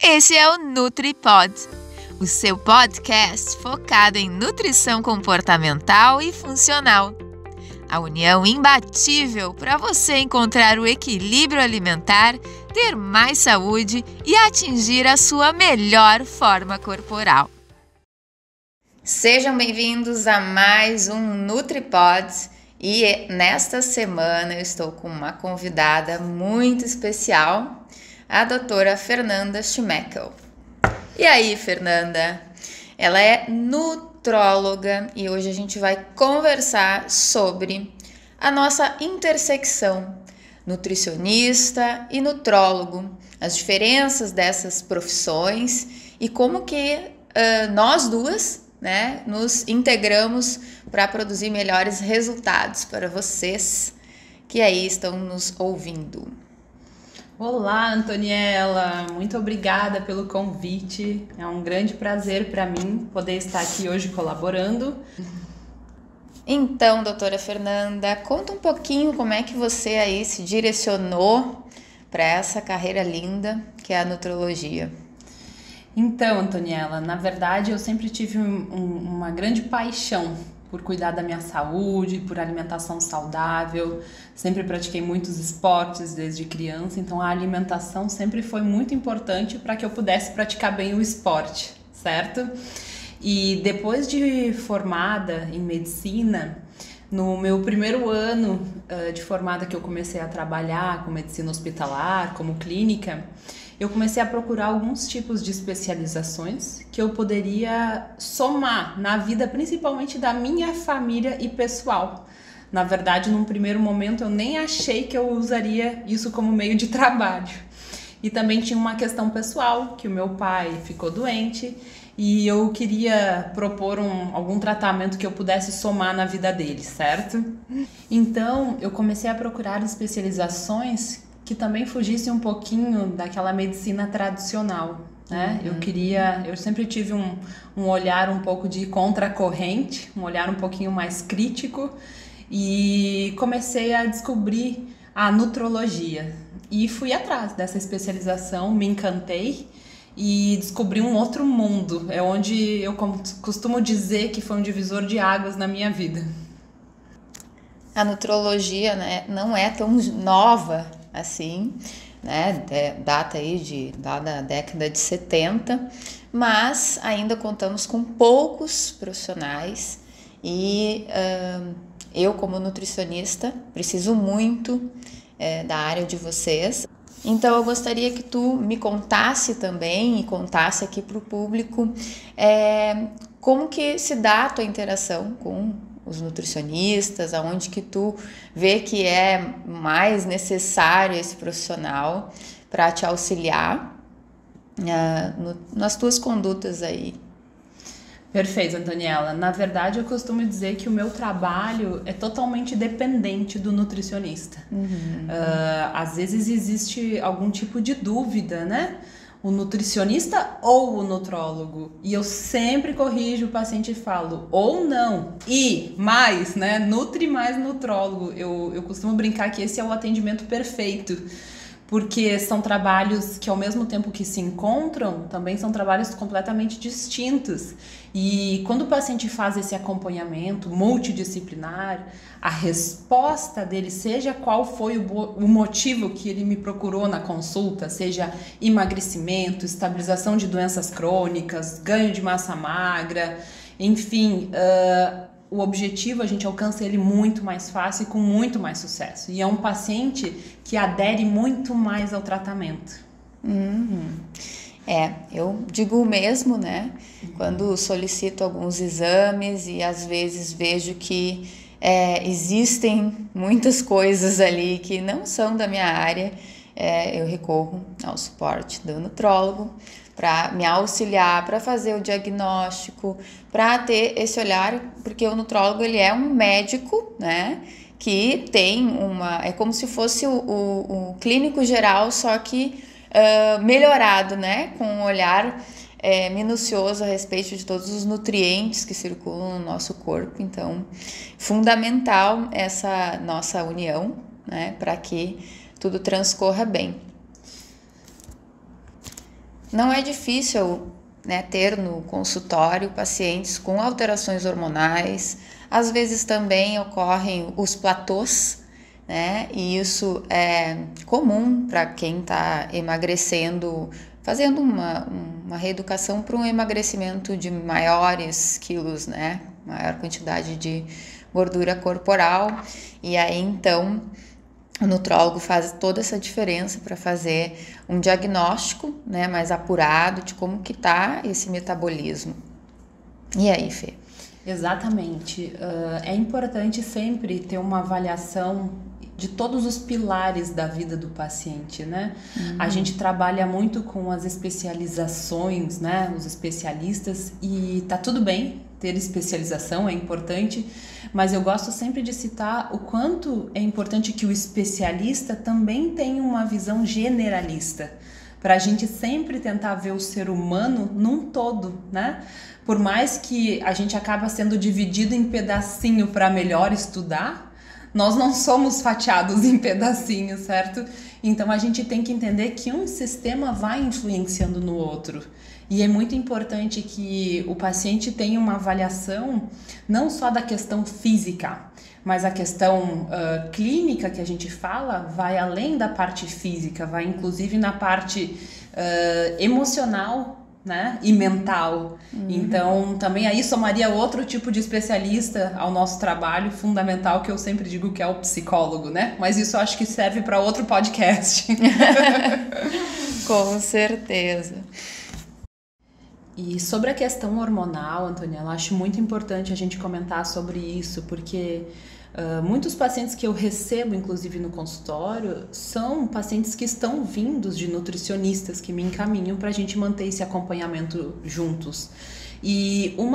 Esse é o NutriPod, o seu podcast focado em nutrição comportamental e funcional. A união imbatível para você encontrar o equilíbrio alimentar, ter mais saúde e atingir a sua melhor forma corporal. Sejam bem-vindos a mais um NutriPod e nesta semana eu estou com uma convidada muito especial, a doutora Fernanda Schmeckel. E aí, Fernanda? Ela é nutróloga e hoje a gente vai conversar sobre a nossa intersecção nutricionista e nutrólogo, as diferenças dessas profissões e como que nós duas, nos integramos para produzir melhores resultados para vocês que aí estão nos ouvindo. Olá, Antoniela, muito obrigada pelo convite. É um grande prazer para mim poder estar aqui hoje colaborando. Então, doutora Fernanda, conta um pouquinho como é que você aí se direcionou para essa carreira linda que é a nutrologia. Então, Antoniela, na verdade eu sempre tive uma grande paixão por cuidar da minha saúde, por alimentação saudável, sempre pratiquei muitos esportes desde criança, então a alimentação sempre foi muito importante para que eu pudesse praticar bem o esporte, certo? E depois de formada em medicina, no meu primeiro ano de formada que eu comecei a trabalhar com medicina hospitalar, como clínica, eu comecei a procurar alguns tipos de especializações que eu poderia somar na vida, principalmente da minha família e pessoal. Na verdade, num primeiro momento, eu nem achei que eu usaria isso como meio de trabalho. E também tinha uma questão pessoal, que o meu pai ficou doente e eu queria propor algum tratamento que eu pudesse somar na vida dele, certo? Então, eu comecei a procurar especializações que também fugisse um pouquinho daquela medicina tradicional, né? Eu sempre tive um olhar um pouco de contracorrente, um olhar um pouquinho mais crítico e comecei a descobrir a nutrologia e fui atrás dessa especialização, me encantei e descobri um outro mundo, é onde eu costumo dizer que foi um divisor de águas na minha vida. A nutrologia, não é tão nova assim, data aí da década de 70, mas ainda contamos com poucos profissionais e eu como nutricionista preciso muito da área de vocês. Então eu gostaria que tu me contasse também e contasse aqui para o público como que se dá a tua interação com os nutricionistas, aonde que tu vê que é mais necessário esse profissional para te auxiliar nas tuas condutas aí. Perfeito, Antoniela. Na verdade, eu costumo dizer que o meu trabalho é totalmente dependente do nutricionista. Às vezes existe algum tipo de dúvida, né? O nutricionista ou o nutrólogo? E eu sempre corrijo o paciente e falo, ou não, e mais, né? Nutri mais nutrólogo. Eu costumo brincar que esse é o atendimento perfeito, porque são trabalhos que ao mesmo tempo que se encontram, também são trabalhos completamente distintos. E quando o paciente faz esse acompanhamento multidisciplinar, a resposta dele, seja qual foi o motivo que ele me procurou na consulta, seja emagrecimento, estabilização de doenças crônicas, ganho de massa magra, enfim, o objetivo a gente alcança ele muito mais fácil e com muito mais sucesso. E é um paciente que adere muito mais ao tratamento. Eu digo o mesmo, quando solicito alguns exames e às vezes vejo que existem muitas coisas ali que não são da minha área, eu recorro ao suporte do nutrólogo para me auxiliar, para fazer o diagnóstico, para ter esse olhar, porque o nutrólogo ele é um médico, que tem é como se fosse o clínico geral, só que melhorado, com um olhar minucioso a respeito de todos os nutrientes que circulam no nosso corpo. Então, fundamental essa nossa união, para que tudo transcorra bem. Não é difícil, né, ter no consultório pacientes com alterações hormonais. Às vezes também ocorrem os platôs, né? E isso é comum para quem está emagrecendo, fazendo uma reeducação para um emagrecimento de maiores quilos, né? Maior quantidade de gordura corporal. E aí então o nutrólogo faz toda essa diferença para fazer um diagnóstico, né, mais apurado de como que tá esse metabolismo. E aí, Fê? Exatamente. É importante sempre ter uma avaliação de todos os pilares da vida do paciente, né? A gente trabalha muito com as especializações, né? Os especialistas, e tá tudo bem ter especialização, é importante, mas eu gosto sempre de citar o quanto é importante que o especialista também tenha uma visão generalista, para a gente sempre tentar ver o ser humano num todo, né? Por mais que a gente acaba sendo dividido em pedacinho para melhor estudar, nós não somos fatiados em pedacinhos, certo? Então a gente tem que entender que um sistema vai influenciando no outro. E é muito importante que o paciente tenha uma avaliação não só da questão física, mas a questão clínica que a gente fala vai além da parte física, vai inclusive na parte emocional, né, e mental. Então também aí somaria outro tipo de especialista ao nosso trabalho fundamental, que eu sempre digo que é o psicólogo, né? Mas isso eu acho que serve para outro podcast. Com certeza. E sobre a questão hormonal, Antoniela, acho muito importante a gente comentar sobre isso, porque muitos pacientes que eu recebo, inclusive no consultório, são pacientes que estão vindos de nutricionistas que me encaminham para a gente manter esse acompanhamento juntos. E um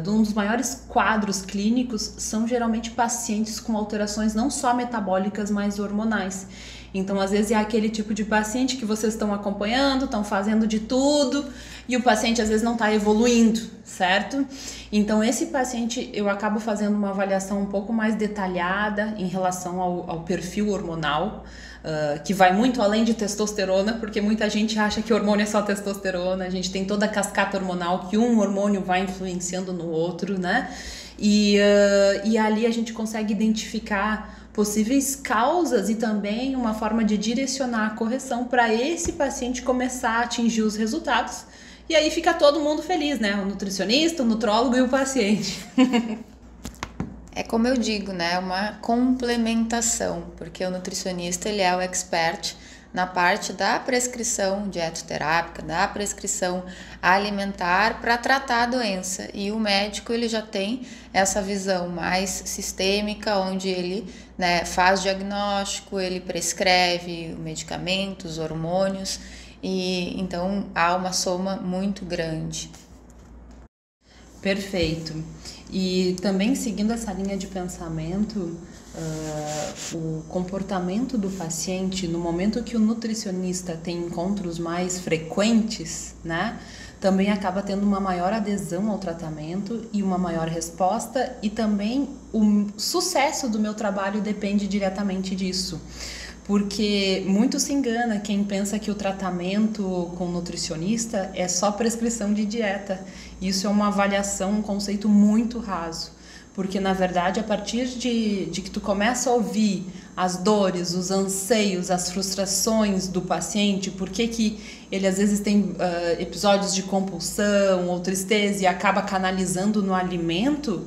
dos maiores quadros clínicos são geralmente pacientes com alterações não só metabólicas, mas hormonais. Então, às vezes, é aquele tipo de paciente que vocês estão acompanhando, estão fazendo de tudo, e o paciente, às vezes, não está evoluindo, certo? Então, esse paciente, eu acabo fazendo uma avaliação um pouco mais detalhada em relação ao perfil hormonal, que vai muito além de testosterona, porque muita gente acha que hormônio é só testosterona. A gente tem toda a cascata hormonal, que um hormônio vai influenciando no outro, né? E ali a gente consegue identificar possíveis causas e também uma forma de direcionar a correção para esse paciente começar a atingir os resultados. E aí fica todo mundo feliz, né? O nutricionista, o nutrólogo e o paciente. É como eu digo, né? Uma complementação, porque o nutricionista ele é o expert na parte da prescrição dietoterápica, da prescrição alimentar para tratar a doença, e o médico ele já tem essa visão mais sistêmica, onde ele, né, faz diagnóstico, ele prescreve medicamentos, hormônios, e então há uma soma muito grande. Perfeito. E também seguindo essa linha de pensamento, o comportamento do paciente no momento que o nutricionista tem encontros mais frequentes, né, também acaba tendo uma maior adesão ao tratamento e uma maior resposta, e também o sucesso do meu trabalho depende diretamente disso. Porque muito se engana quem pensa que o tratamento com nutricionista é só prescrição de dieta. Isso é uma avaliação, um conceito muito raso. Porque, na verdade, a partir de que tu começa a ouvir as dores, os anseios, as frustrações do paciente, por que ele às vezes tem episódios de compulsão ou tristeza e acaba canalizando no alimento,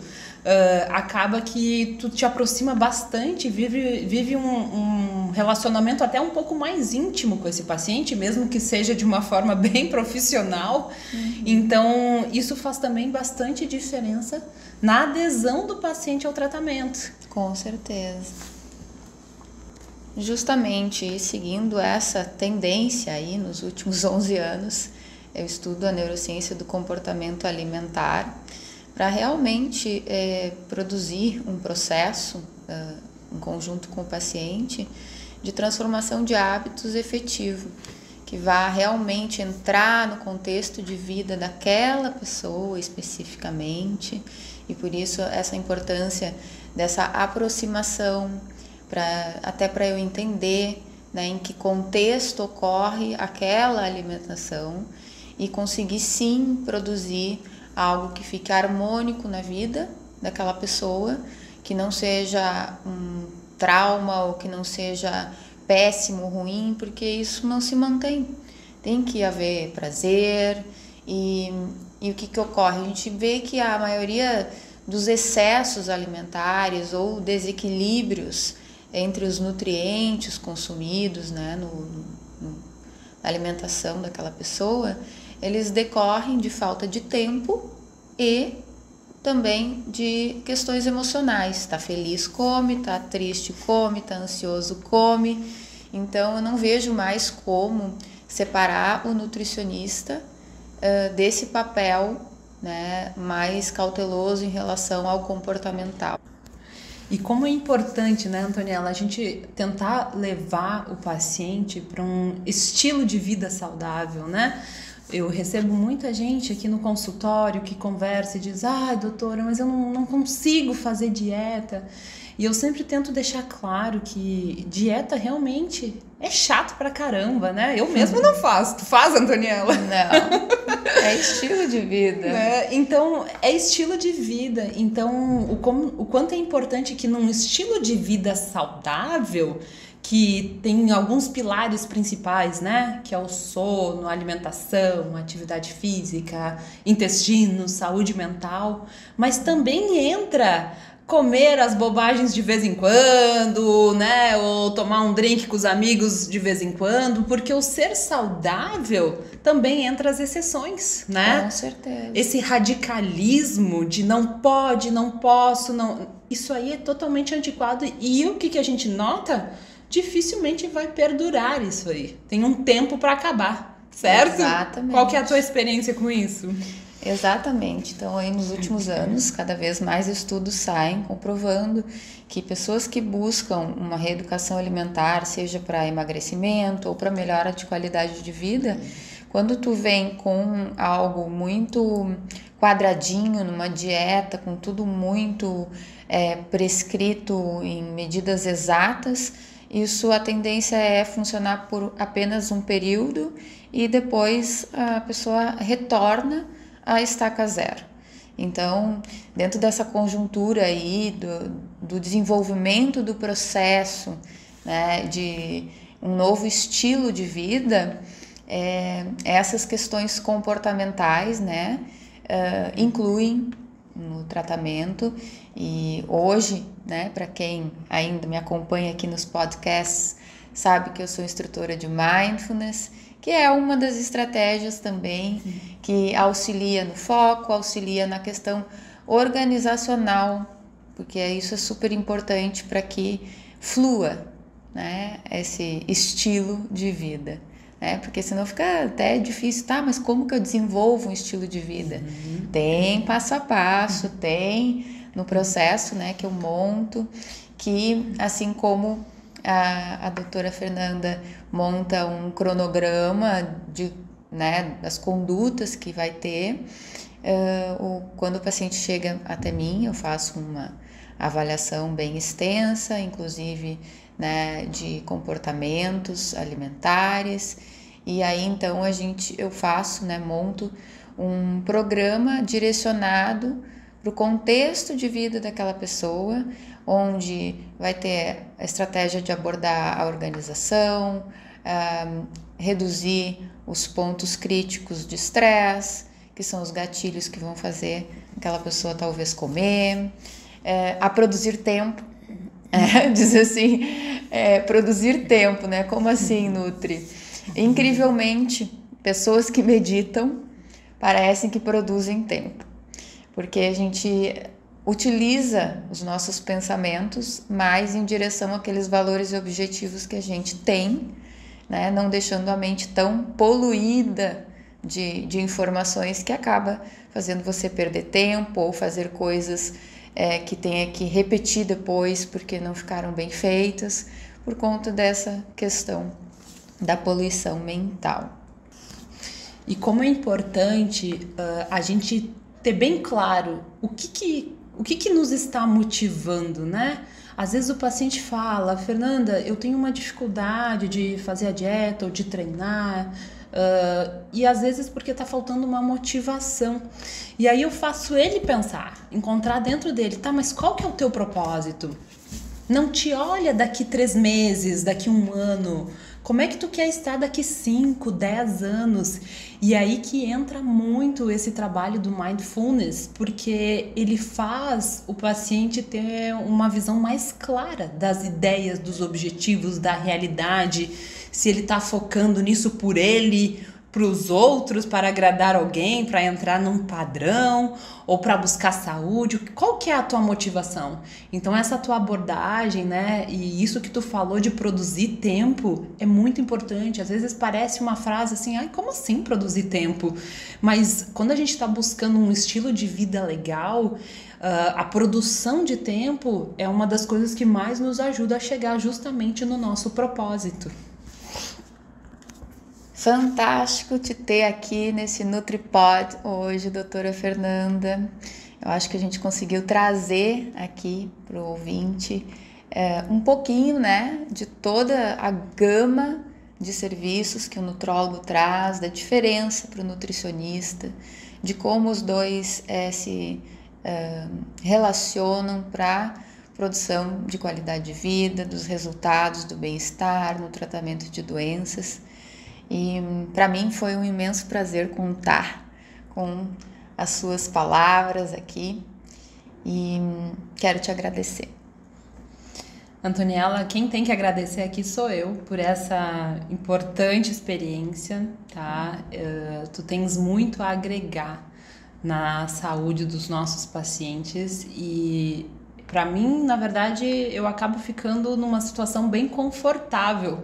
acaba que tu te aproxima bastante, vive um relacionamento até um pouco mais íntimo com esse paciente, mesmo que seja de uma forma bem profissional. Então, isso faz também bastante diferença na adesão do paciente ao tratamento. Com certeza. Justamente seguindo essa tendência aí nos últimos 11 anos, eu estudo a neurociência do comportamento alimentar para realmente produzir um processo em conjunto com o paciente de transformação de hábitos efetivo, que vá realmente entrar no contexto de vida daquela pessoa especificamente, e por isso essa importância dessa aproximação, até para eu entender né, em que contexto ocorre aquela alimentação e conseguir sim produzir algo que fique harmônico na vida daquela pessoa, que não seja um trauma ou que não seja péssimo, ruim, porque isso não se mantém. Tem que haver prazer e o que ocorre? A gente vê que a maioria dos excessos alimentares ou desequilíbrios entre os nutrientes consumidos, né, na alimentação daquela pessoa, eles decorrem de falta de tempo e também de questões emocionais. Tá feliz, come, tá triste, come, tá ansioso, come. Então eu não vejo mais como separar o nutricionista desse papel, né, mais cauteloso em relação ao comportamental. E como é importante, né, Antoniela, a gente tentar levar o paciente para um estilo de vida saudável, né? Eu recebo muita gente aqui no consultório que conversa e diz: "Ai, doutora, mas eu não consigo fazer dieta". E eu sempre tento deixar claro que dieta realmente é chato pra caramba, né? Eu mesmo não faço. Tu faz, Antoniela? Não, é estilo de vida. Então, é estilo de vida. Então, o quanto é importante que num estilo de vida saudável, que tem alguns pilares principais, né? Que é o sono, alimentação, atividade física, intestino, saúde mental, mas também entra comer as bobagens de vez em quando, né? Ou tomar um drink com os amigos de vez em quando, porque o ser saudável também entra as exceções, né? Com certeza. Esse radicalismo de não pode, não posso, não... Isso aí é totalmente antiquado. E o que a gente nota? Dificilmente vai perdurar isso aí. Tem um tempo para acabar, certo? Exatamente. Qual que é a tua experiência com isso? Exatamente. Então, aí nos últimos anos, cada vez mais estudos saem comprovando que pessoas que buscam uma reeducação alimentar, seja para emagrecimento ou para melhora de qualidade de vida, quando tu vem com algo muito quadradinho, numa dieta, com tudo muito prescrito em medidas exatas, isso a tendência é funcionar por apenas um período e depois a pessoa retorna a estaca zero. Então, dentro dessa conjuntura aí do desenvolvimento do processo, né, de um novo estilo de vida, essas questões comportamentais, né, incluem no tratamento. E hoje, né, para quem ainda me acompanha aqui nos podcasts, sabe que eu sou instrutora de Mindfulness, que é uma das estratégias também que auxilia no foco, auxilia na questão organizacional, porque isso é super importante para que flua, né, esse estilo de vida, né? Porque senão fica até difícil, tá? Mas como que eu desenvolvo um estilo de vida? Tem passo a passo, tem no processo, né, que eu monto, que assim como a doutora Fernanda monta um cronograma das condutas que vai ter. Quando o paciente chega até mim, eu faço uma avaliação bem extensa, inclusive, né, de comportamentos alimentares, e aí então eu faço, né, monto um programa direcionado para o contexto de vida daquela pessoa, onde vai ter a estratégia de abordar a organização, reduzir os pontos críticos de estresse, que são os gatilhos que vão fazer aquela pessoa talvez comer, a produzir tempo, diz assim, produzir tempo, né? Como assim, Nutri? Incrivelmente, pessoas que meditam parecem que produzem tempo, porque a gente utiliza os nossos pensamentos mais em direção àqueles valores e objetivos que a gente tem, né? Não deixando a mente tão poluída de informações que acaba fazendo você perder tempo ou fazer coisas que tenha que repetir depois porque não ficaram bem feitas, por conta dessa questão da poluição mental. E como é importante a gente ter bem claro o que nos está motivando, né, Às vezes o paciente fala, Fernanda, eu tenho uma dificuldade de fazer a dieta ou de treinar, e às vezes porque está faltando uma motivação. E aí eu faço ele pensar, encontrar dentro dele, tá, mas qual que é o teu propósito? Não te olha daqui 3 meses, daqui 1 ano. Como é que tu quer estar daqui 5, 10 anos? E aí que entra muito esse trabalho do mindfulness, porque ele faz o paciente ter uma visão mais clara das ideias, dos objetivos, da realidade, se ele está focando nisso por ele, para os outros, para agradar alguém, para entrar num padrão ou para buscar saúde. Qual que é a tua motivação? Então essa tua abordagem, né, e isso que tu falou de produzir tempo é muito importante. Às vezes parece uma frase assim, ai, como assim produzir tempo? Mas quando a gente está buscando um estilo de vida legal, a produção de tempo é uma das coisas que mais nos ajuda a chegar justamente no nosso propósito. Fantástico te ter aqui nesse NutriPod hoje, doutora Fernanda. Eu acho que a gente conseguiu trazer aqui para o ouvinte um pouquinho, né, de toda a gama de serviços que o nutrólogo traz, da diferença para o nutricionista, de como os dois se relacionam para produção de qualidade de vida, dos resultados do bem-estar, no tratamento de doenças. E para mim foi um imenso prazer contar com as suas palavras aqui e quero te agradecer. Antoniela, quem tem que agradecer aqui sou eu por essa importante experiência, tá? Tu tens muito a agregar na saúde dos nossos pacientes e para mim, na verdade, eu acabo ficando numa situação bem confortável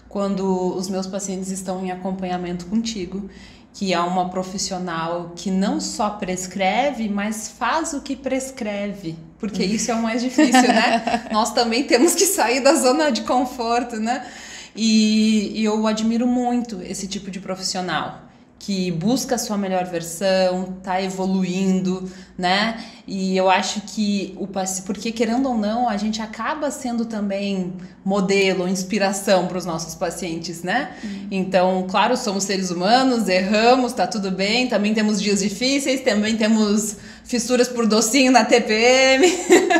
quando os meus pacientes estão em acompanhamento contigo, que é uma profissional que não só prescreve, mas faz o que prescreve, porque isso é o mais difícil, né? Nós também temos que sair da zona de conforto, né? E eu admiro muito esse tipo de profissional, que busca a sua melhor versão, tá evoluindo, né? E eu acho que porque querendo ou não, a gente acaba sendo também modelo, inspiração para os nossos pacientes, né? Então, claro, somos seres humanos, erramos, tá tudo bem, também temos dias difíceis, também temos fissuras por docinho na TPM.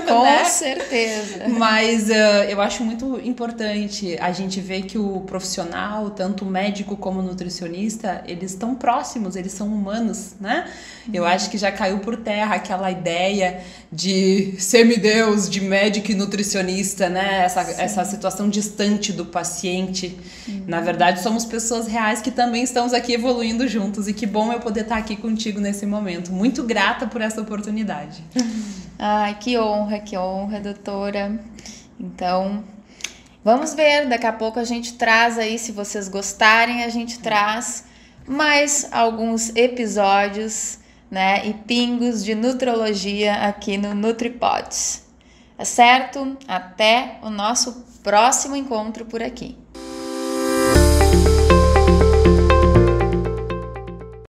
Com né? certeza. Mas eu acho muito importante a gente ver que o profissional, tanto o médico como o nutricionista, eles estão próximos, eles são humanos, né? Eu acho que já caiu por terra aquela ideia de semideus, de médico e nutricionista, né? Essa situação distante do paciente. Na verdade, somos pessoas reais que também estamos aqui evoluindo juntos e que bom eu poder estar aqui contigo nesse momento. Muito grata por essa oportunidade. Ai, que honra, doutora. Então, vamos ver, daqui a pouco a gente traz aí, se vocês gostarem, a gente traz mais alguns episódios, né, e pingos de nutrologia aqui no NutriPod. Tá certo? Até o nosso próximo encontro por aqui.